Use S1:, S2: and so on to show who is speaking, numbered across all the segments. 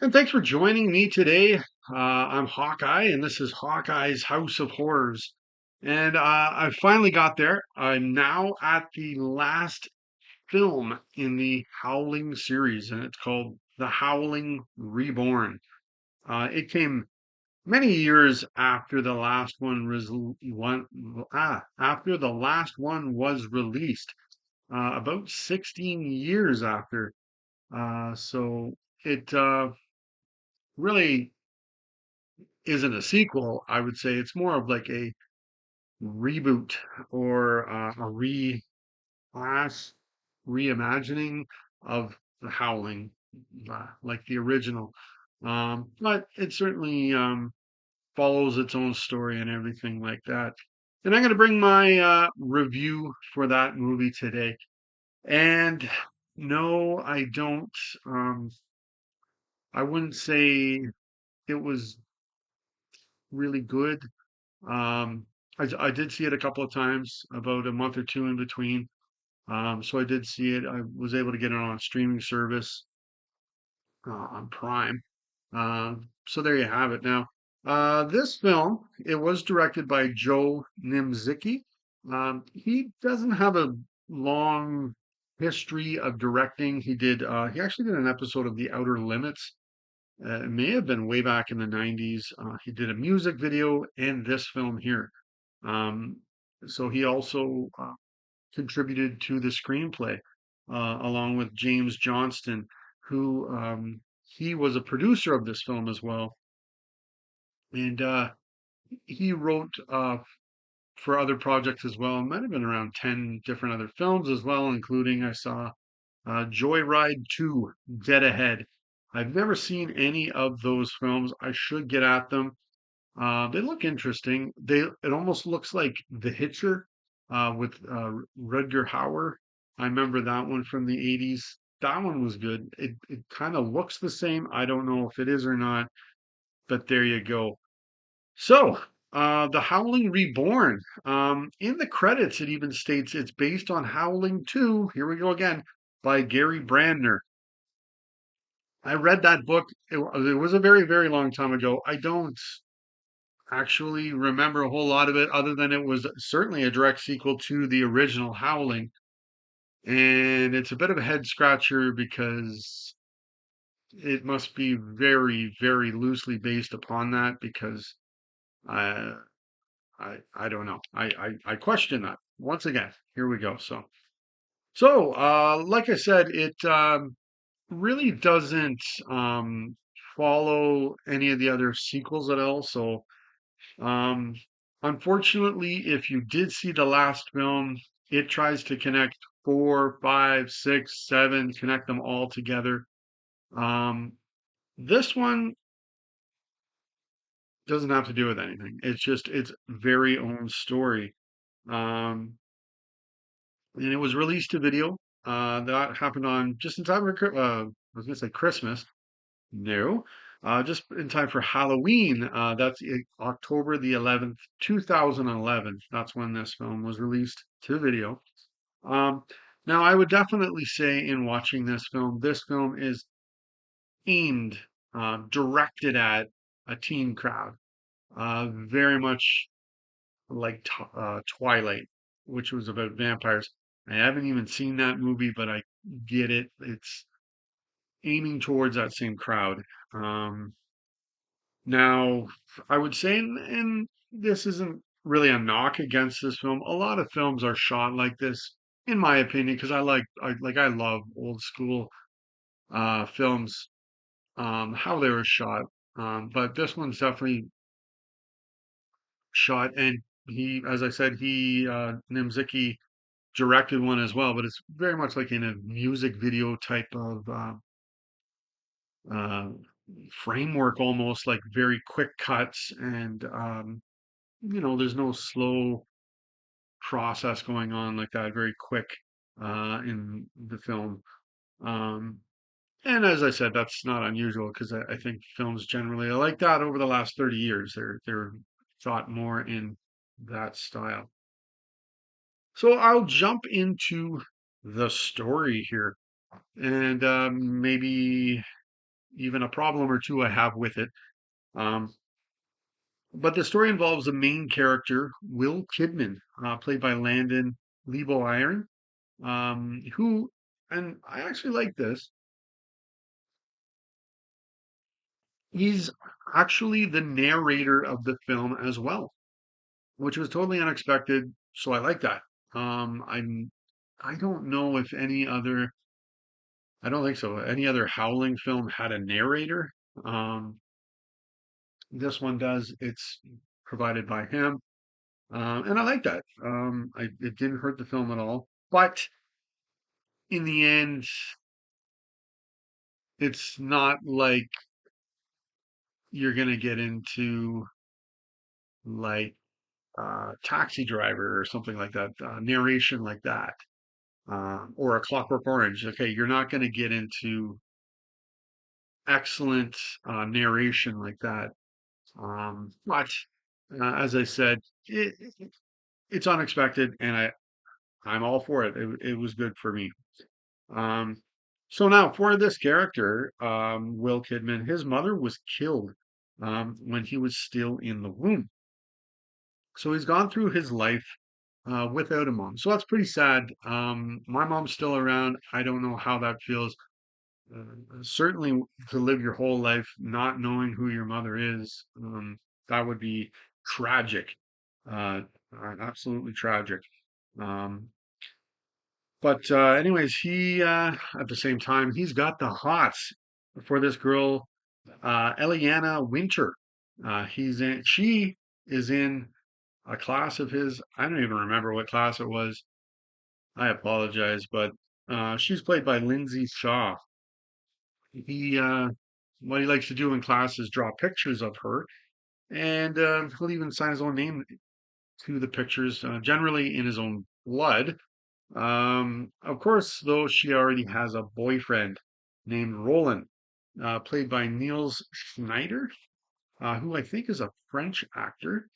S1: And thanks for joining me today. I'm Hawkeye, and this is Hawkeye's House of Horrors. And I finally got there. I'm now at the last film in the Howling series, and it's called The Howling Reborn. It came many years after the last after the last one was released, about 16 years after. So it really isn't a sequel. I would say it's more of like a reboot or a slash reimagining of the Howling, like the original. But it certainly follows its own story and everything like that. And I'm going to bring my review for that movie today. And no, I don't. Um, I wouldn't say it was really good. Um, I did see it a couple of times, about a month or two in between. So I did see it. I was able to get it on a streaming service on Prime. So there you have it. Now, this film, it was directed by Joe Nimzicki. He doesn't have a long history of directing. He actually did an episode of The Outer Limits. It may have been way back in the 90s. He did a music video and this film here. Um, so he also contributed to the screenplay along with James Johnston, who he was a producer of this film as well, and he wrote for other projects as well. It might have been around 10 different other films as well, including I saw Joyride 2, Dead Ahead. I've never seen any of those films. I should get at them. They look interesting. It almost looks like The Hitcher with Rutger Hauer. I remember that one from the 80s. That one was good. It kind of looks the same. I don't know if it is or not, but there you go. So, The Howling Reborn. In the credits, it even states it's based on Howling 2. Here we go again, by Gary Brandner. I read that book. It was a very, very long time ago. I don't actually remember a whole lot of it other than it was certainly a direct sequel to the original Howling. And it's a bit of a head scratcher because it must be very, very loosely based upon that because I I don't know. I question that. Once again, here we go. So like I said, it really doesn't follow any of the other sequels at all. So Um, unfortunately, if you did see the last film, it tries to connect four, five, six, seven, connect them all together. Um, this one doesn't have to do with anything. It's just its very own story. Um, and it was released to video. That happened on just in time for, I was gonna say Christmas. No, just in time for Halloween. That's October the 11th, 2011. That's when this film was released to video. Um, Now, I would definitely say in watching this film is aimed, directed at a teen crowd, very much like Twilight, which was about vampires. I haven't even seen that movie, but I get it. It's aiming towards that same crowd. Um, Now, I would say, and this isn't really a knock against this film. A lot of films are shot like this, in my opinion, because I love old school films, how they were shot. But this one's definitely shot, and as I said, Nimziki directed one as well, but it's very much like in a music video type of uh, framework, almost like very quick cuts and there's no slow process going on like that, very quick in the film. Um, and as I said, that's not unusual because I think films generally are like that over the last 30 years. They're shot more in that style. So I'll jump into the story here and maybe even a problem or two I have with it. Um, but the story involves the main character, Will Kidman, played by Landon Lebo Iron, who, and I actually like this, he's actually the narrator of the film as well, which was totally unexpected. So I like that. I don't know if any other, I don't think so. Any other Howling film had a narrator. Um, this one does. It's provided by him. And I like that. It didn't hurt the film at all. But in the end, it's not like you're gonna get into like Taxi Driver or something like that, narration like that, or A Clockwork Orange. Okay, you're not gonna get into excellent narration like that. But as I said, it's unexpected, and I'm all for it. It was good for me. Um, so now for this character, Will Kidman, his mother was killed when he was still in the womb. So he's gone through his life without a mom. So that's pretty sad. My mom's still around. I don't know how that feels. Certainly to live your whole life not knowing who your mother is, that would be tragic. Uh, Absolutely tragic. Um, but anyways, he at the same time he's got the hots for this girl, Eliana Winter. She is in a class of his. I don't even remember what class it was. I apologize, but she's played by Lindsay Shaw. He what he likes to do in class is draw pictures of her, and he'll even sign his own name to the pictures, generally in his own blood. Of course, though, she already has a boyfriend named Roland, played by Niels Schneider, who I think is a French actor.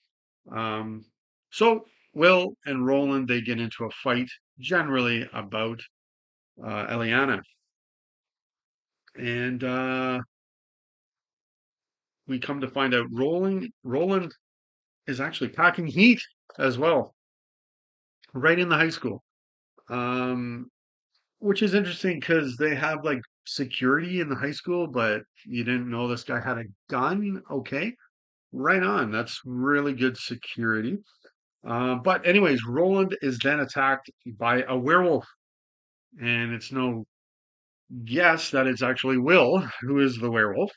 S1: Um, so Will and Roland they get into a fight, generally about Eliana, and we come to find out Roland is actually packing heat as well, right in the high school. Um, which is interesting because they have like security in the high school, but you didn't know this guy had a gun. Okay, right on. That's really good security. But anyways, Roland is then attacked by a werewolf, and it's no guess that it's actually Will who is the werewolf.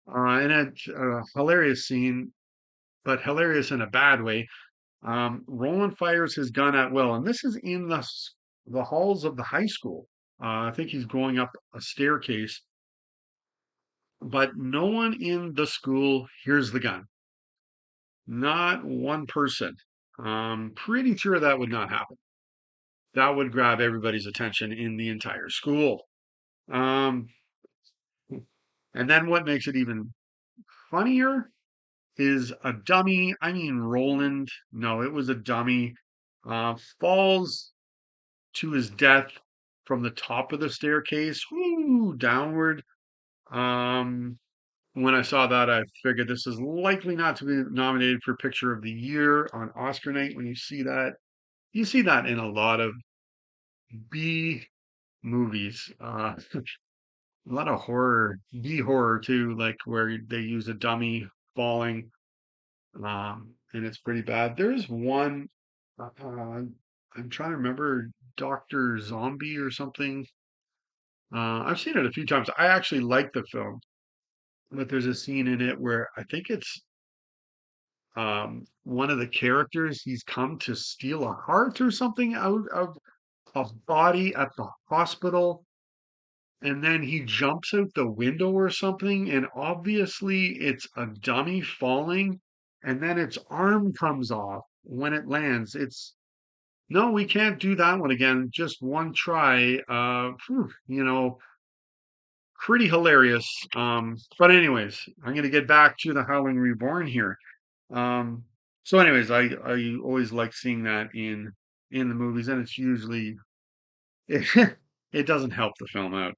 S1: And it's a hilarious scene, but hilarious in a bad way. Roland fires his gun at Will, and this is in the halls of the high school. I think he's going up a staircase, but no one in the school hears the gun. Not one person. Pretty sure that would not happen. That would grab everybody's attention in the entire school. Um, and then what makes it even funnier is a dummy. I mean, Roland. No, it was a dummy. Falls to his death from the top of the staircase, whoo, downward. Um, when I saw that, I figured this is likely not to be nominated for Picture of the Year on Oscar night. When you see that in a lot of B movies, a lot of horror, B horror too, like where they use a dummy falling, and it's pretty bad. There's one, I'm trying to remember, Doctor Zombie or something. I've seen it a few times. I actually like the film, but there's a scene in it where I think it's one of the characters, he's come to steal a heart or something out of a body at the hospital, and then he jumps out the window or something, and obviously it's a dummy falling, and then its arm comes off when it lands. It's no, we can't do that one again. Just one try. Pretty hilarious. But anyways, I'm gonna get back to the Howling Reborn here. Um, so anyways, I always like seeing that in the movies, and it's usually it, it doesn't help the film out.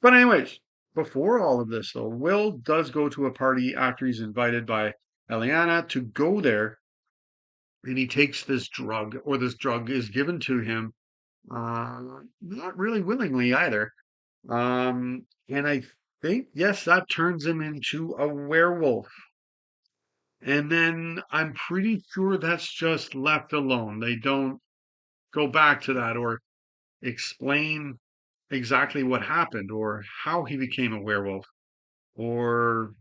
S1: But anyways, before all of this, though, Will does go to a party after he's invited by Eliana to go there, and he takes this drug, or this drug is given to him, not really willingly either. And I think, yes, that turns him into a werewolf. And then I'm pretty sure that's just left alone. They don't go back to that or explain exactly what happened or how he became a werewolf or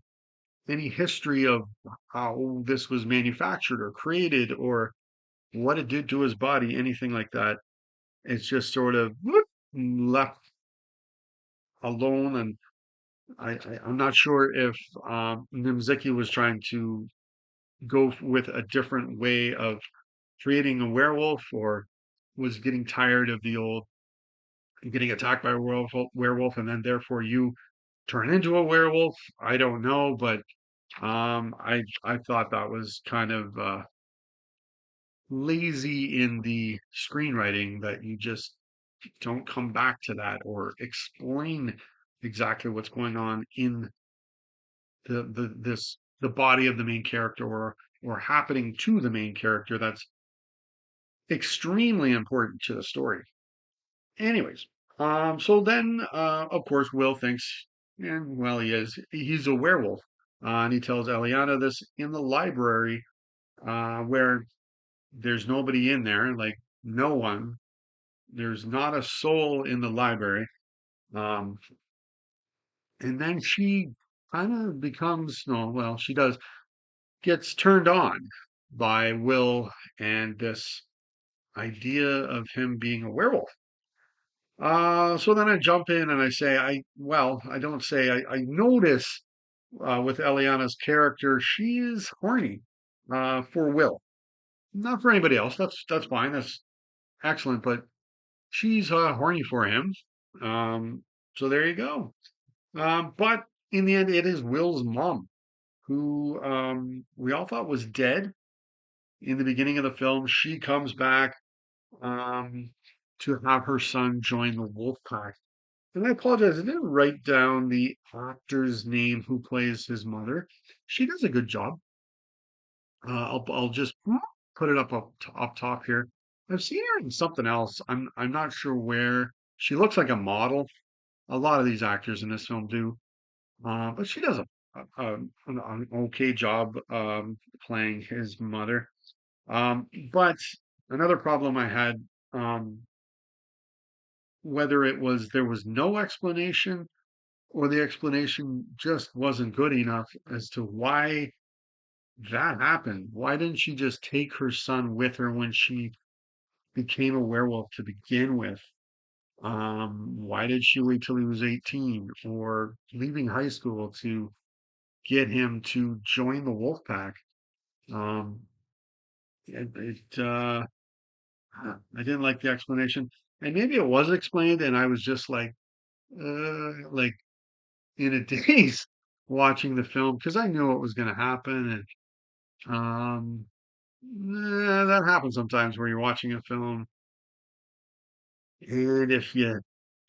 S1: any history of how this was manufactured or created or what it did to his body, anything like that. It's just sort of whoop, left alone. And I'm not sure if Nimziki was trying to go with a different way of creating a werewolf or was getting tired of the old getting attacked by a werewolf and then therefore you turn into a werewolf. I don't know, but I thought that was kind of lazy in the screenwriting that you just don't come back to that or explain exactly what's going on in the body of the main character or happening to the main character that's extremely important to the story. Anyways, so then of course Will thinks, and well he's a werewolf. And he tells Eliana this in the library, where there's nobody in there, like no one. There's not a soul in the library. Um, and then she kind of becomes, no, well, she does, gets turned on by Will and this idea of him being a werewolf. So then I jump in and I say, I don't say, I notice with Eliana's character, she is horny for Will. Not for anybody else. That's fine. That's excellent. But she's horny for him. Um, so there you go. But in the end, it is Will's mom who we all thought was dead in the beginning of the film. She comes back um, to have her son join the wolf pack. And I apologize, I didn't write down the actor's name who plays his mother. She does a good job. I'll just put it up top here. I've seen her in something else. I'm not sure where. She looks like a model. A lot of these actors in this film do, but she does an okay job playing his mother. But another problem I had, um, whether it was there was no explanation or the explanation just wasn't good enough as to why that happened. Why didn't she just take her son with her when she became a werewolf to begin with? Why did she wait till he was 18 or leaving high school to get him to join the wolf pack? Um, I didn't like the explanation, and maybe it was explained, and I was just like in a daze watching the film because I knew what was going to happen, and that happens sometimes where you're watching a film, and if you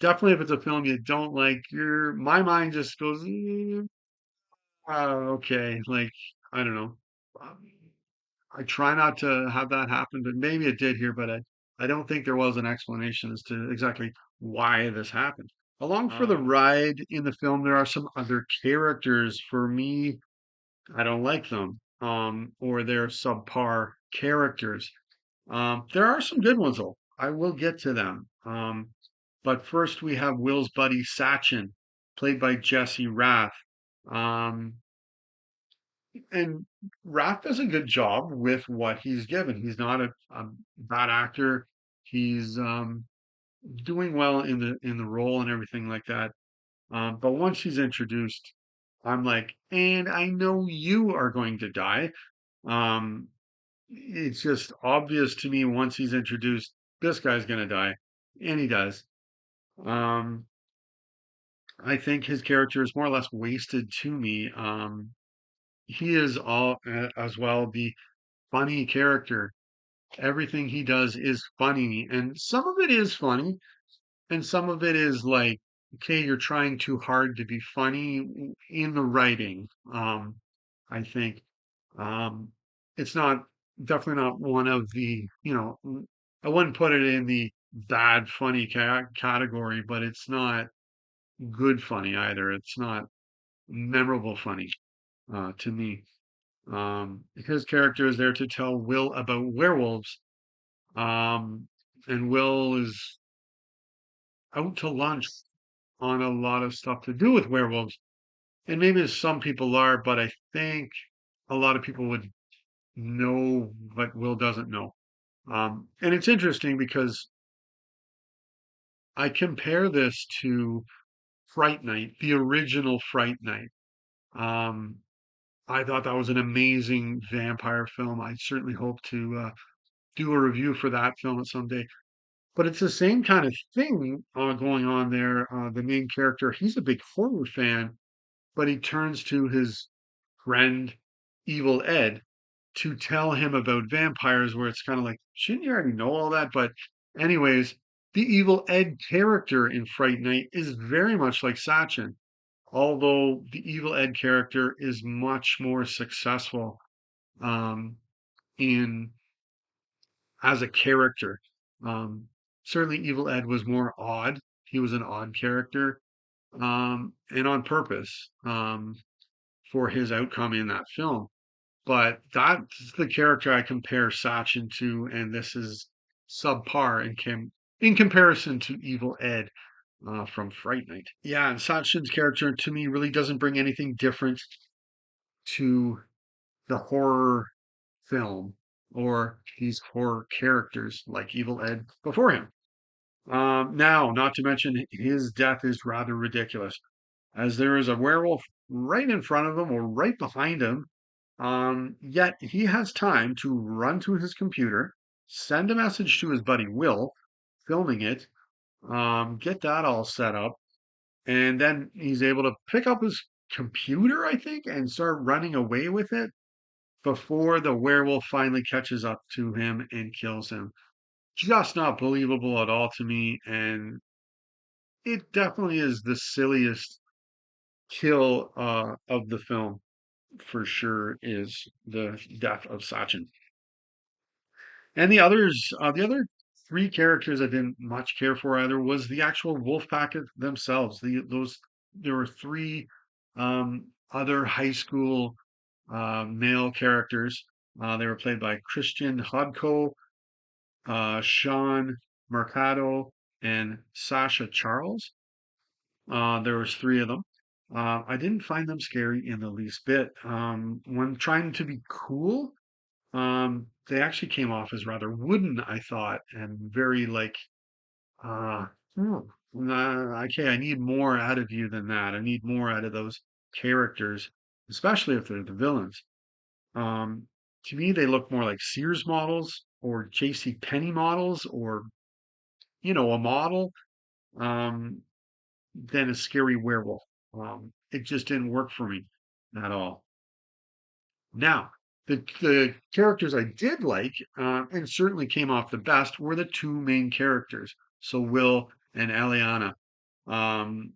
S1: definitely if it's a film you don't like, your my mind just goes, okay, like I don't know. Um, I try not to have that happen, but maybe it did here, but I don't think there was an explanation as to exactly why this happened. Along for the ride in the film, there are some other characters. For me, I don't like them, or they're subpar characters. There are some good ones though. I will get to them. But first we have Will's buddy Sachin, played by Jesse Rath. Um, and Rath does a good job with what he's given. He's not a bad actor. He's doing well in the role and everything like that. But once he's introduced, I'm like, and I know you are going to die. Um, it's just obvious to me once he's introduced, this guy's going to die, and he does. Um, I think his character is more or less wasted to me. He is all as well the funny character. Everything he does is funny, and some of it is funny, and some of it is like okay, you're trying too hard to be funny in the writing. I think um, it's not definitely not one of the, I wouldn't put it in the bad funny category, but it's not good funny either. It's not memorable funny to me. His character is there to tell Will about werewolves, um, and Will is out to lunch on a lot of stuff to do with werewolves. And maybe some people are, but I think a lot of people would know what Will doesn't know. And it's interesting because I compare this to Fright Night, the original Fright Night. Um, I thought that was an amazing vampire film. I certainly hope to do a review for that film at some day. But it's the same kind of thing going on there. The main character, he's a big horror fan, but he turns to his friend, Evil Ed, to tell him about vampires, where it's kind of like, shouldn't you already know all that? But, anyways, the Evil Ed character in Fright Night is very much like Sachin, although the Evil Ed character is much more successful um, in as a character. Um, Certainly, Evil Ed was more odd. He was an odd character, and on purpose for his outcome in that film. But that's the character I compare Sachin to, and this is subpar in comparison to Evil Ed from Fright Night. Yeah, and Sachin's character to me really doesn't bring anything different to the horror film or these horror characters like Evil Ed before him. Now, not to mention his death is rather ridiculous, as there is a werewolf right in front of him or right behind him. Yet he has time to run to his computer, send a message to his buddy Will, filming it, get that all set up, and then he's able to pick up his computer, I think, and start running away with it before the werewolf finally catches up to him and kills him. Just not believable at all to me, and it definitely is the silliest kill of the film for sure is the death of Sachin. And the other three characters I didn't much care for either was the actual wolf pack themselves. There were three other high school male characters. They were played by Christian Hodko, Sean Mercado, and Sasha Charles. There was three of them. I didn't find them scary in the least bit. When trying to be cool, they actually came off as rather wooden, I thought, and very like, uh, hmm, okay, I need more out of you than that. I need more out of those characters, especially if they're the villains. Um, to me, they look more like Sears models or J.C. Penney models or, a model, um, than a scary werewolf. It just didn't work for me at all. Now, the characters I did like, and certainly came off the best, were the two main characters. So Will and Aliana. Um,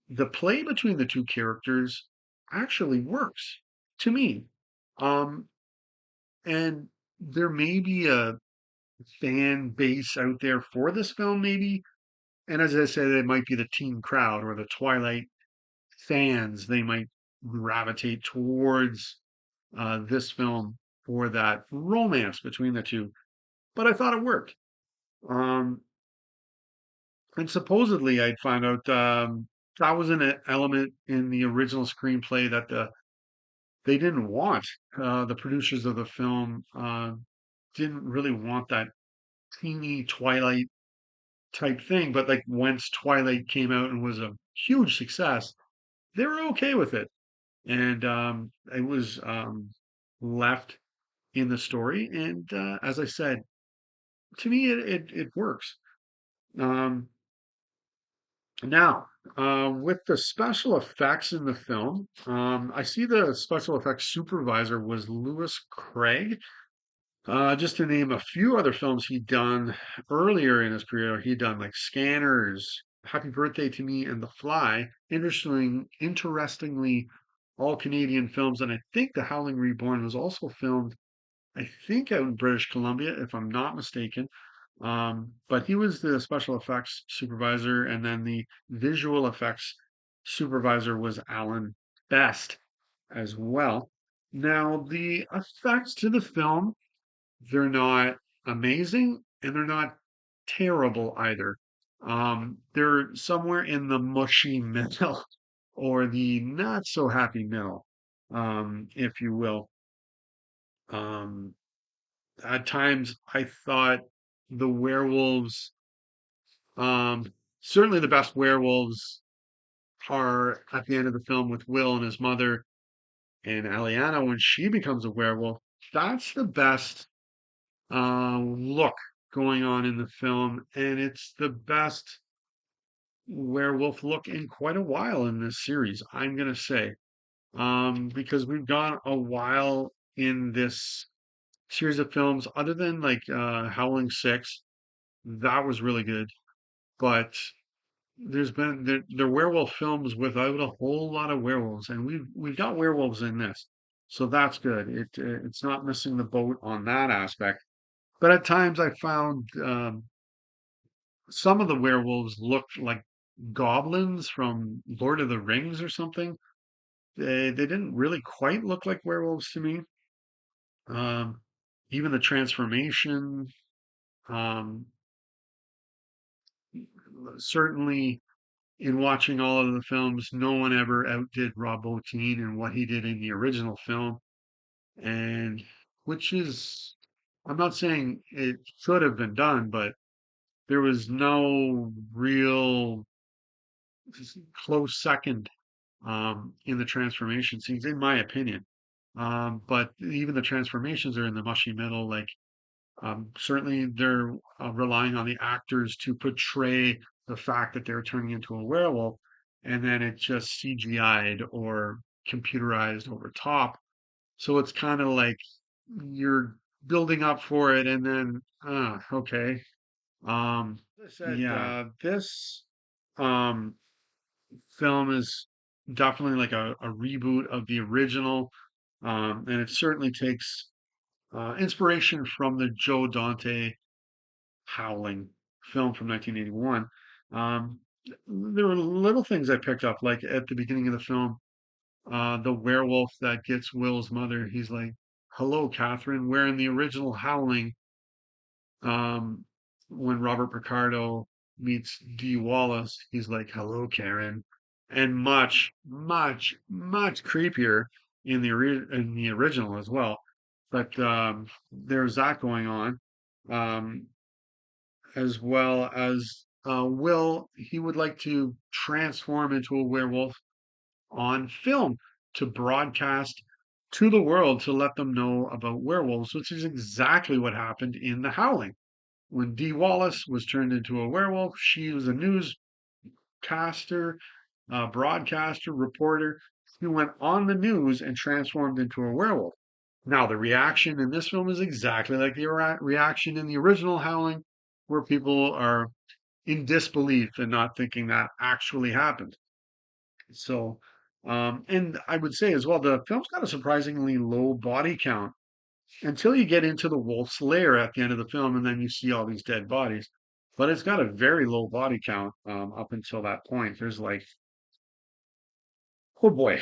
S1: the play between the two characters actually works to me. Um, and there may be a fan base out there for this film, maybe. And as I said, it might be the teen crowd or the Twilight fans. They might gravitate towards this film for that romance between the two. But I thought it worked. Um, and supposedly, I'd found out that was an element in the original screenplay that they didn't want. The producers of the film didn't really want that teeny Twilight type thing. But like once Twilight came out and was a huge success, they were okay with it. And it was left in the story. And as I said, to me, it works. Um, Now, with the special effects in the film, I see the special effects supervisor was Lewis Craig. Just to name a few other films he'd done earlier in his career, he'd done like Scanners, Happy Birthday to Me and The Fly. Interestingly, all Canadian films, and I think The Howling Reborn was also filmed, I think, out in British Columbia, if I'm not mistaken. But he was the special effects supervisor, and then the visual effects supervisor was Alan Best as well. Now, the effects to the film, they're not amazing and they're not terrible either. They're somewhere in the mushy middle or the not so happy middle, if you will. Um, at times, I thought the werewolves, um, certainly the best werewolves are at the end of the film with Will and his mother and Aliana when she becomes a werewolf. That's the best look going on in the film, and it's the best werewolf look in quite a while in this series, I'm gonna say. Because we've gone a while in this series of films, other than like Howling Six, that was really good. But there werewolf films without a whole lot of werewolves, and we've got werewolves in this, so that's good. It's not missing the boat on that aspect. But at times I found some of the werewolves looked like goblins from Lord of the Rings or something. They didn't really quite look like werewolves to me. Um, Even the transformation, um, certainly in watching all of the films, no one ever outdid Rob Bottin in what he did in the original film, and which is, I'm not saying it should have been done, but there was no real close second in the transformation scenes, in my opinion. But even the transformations are in the mushy middle. Like, certainly they're relying on the actors to portray the fact that they're turning into a werewolf, and then it's just CGI'd or computerized over top. So it's kind of like you're building up for it, and then, okay. As I said, this um, film is definitely like a reboot of the original, and it certainly takes inspiration from the Joe Dante Howling film from 1981. Um, there were little things I picked up, like at the beginning of the film, the werewolf that gets Will's mother, he's like, "Hello, Catherine." Where in the original Howling, um, when Robert Picardo meets Dee Wallace, he's like, "Hello, Karen," and much, much, much creepier in the original as well. But there's that going on, um, as well as Will. He would like to transform into a werewolf on film to broadcast to the world to let them know about werewolves, which is exactly what happened in The Howling. When Dee Wallace was turned into a werewolf, she was a newscaster, broadcaster, reporter who went on the news and transformed into a werewolf. Now, the reaction in this film is exactly like the reaction in the original Howling, where people are in disbelief and not thinking that actually happened. So, and I would say as well, the film's got a surprisingly low body count until you get into the wolf's lair at the end of the film, and then you see all these dead bodies. But it's got a very low body count up until that point. There's like, oh boy,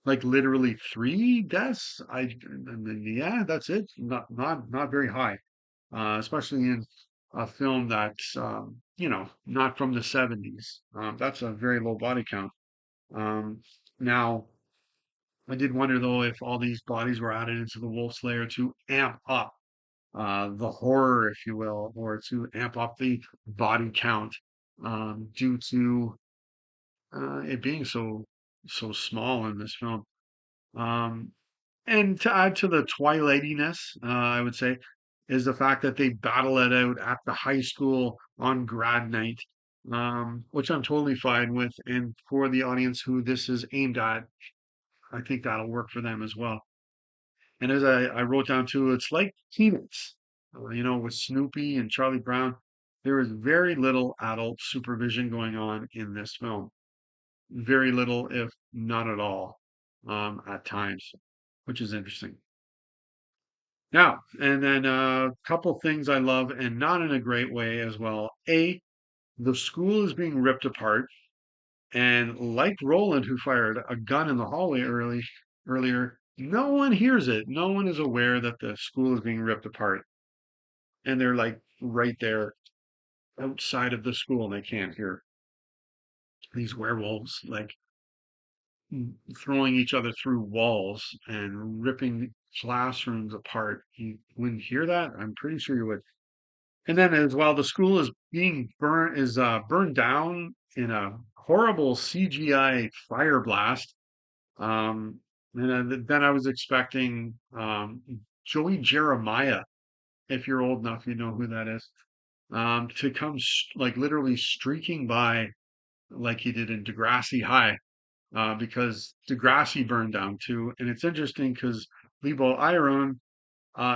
S1: like literally three deaths. Yeah, that's it. Not very high, especially in a film that's not from the 70s. That's a very low body count. Um, Now, I did wonder though if all these bodies were added into the Wolf Slayer to amp up the horror, if you will, or to amp up the body count, due to it being so small in this film. Um, and to add to the twilightiness, I would say, is the fact that they battle it out at the high school on grad night, which I'm totally fine with. And for the audience who this is aimed at, I think that'll work for them as well. And as I wrote down too, it's like Peanuts, with Snoopy and Charlie Brown. There is very little adult supervision going on in this film. Very little, if none at all, at times, which is interesting. Now, and then a couple things I love, and not in a great way as well. The school is being ripped apart, and like Roland, who fired a gun in the hallway earlier, no one hears it. No one is aware that the school is being ripped apart, and they're like right there outside of the school, and they can't hear these werewolves like throwing each other through walls and ripping classrooms apart. You wouldn't hear that? I'm pretty sure you would. And then as well, the school is being burned down in a horrible CGI fire blast. Um, then I was expecting Joey Jeremiah, if you're old enough, you know who that is, to come like literally streaking by like he did in Degrassi High, because Degrassi burned down too. And it's interesting because Lebo Iron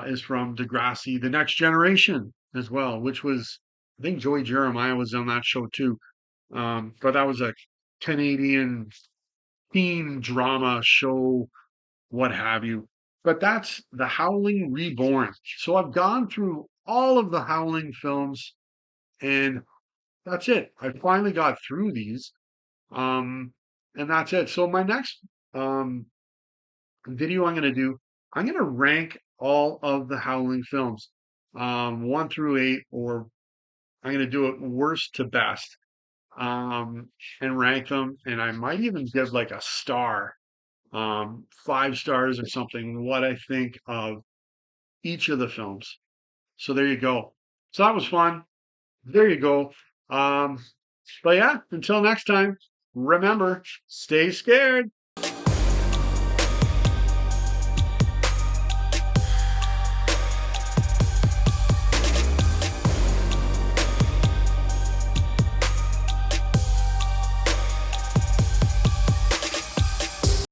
S1: is from Degrassi, The Next Generation as well, which was, I think Joey Jeremiah was on that show too. But that was a Canadian teen drama show, what have you. But that's The Howling Reborn. So I've gone through all of the Howling films, and that's it. I finally got through these. Um, and that's it. So my next um, video I'm going to do, I'm going to rank all of the Howling films, 1 through 8, or I'm going to do it worst to best, and rank them. And I might even give like a star, 5 stars or something, what I think of each of the films. So there you go. So that was fun. There you go. Um, but yeah, until next time, remember, stay scared.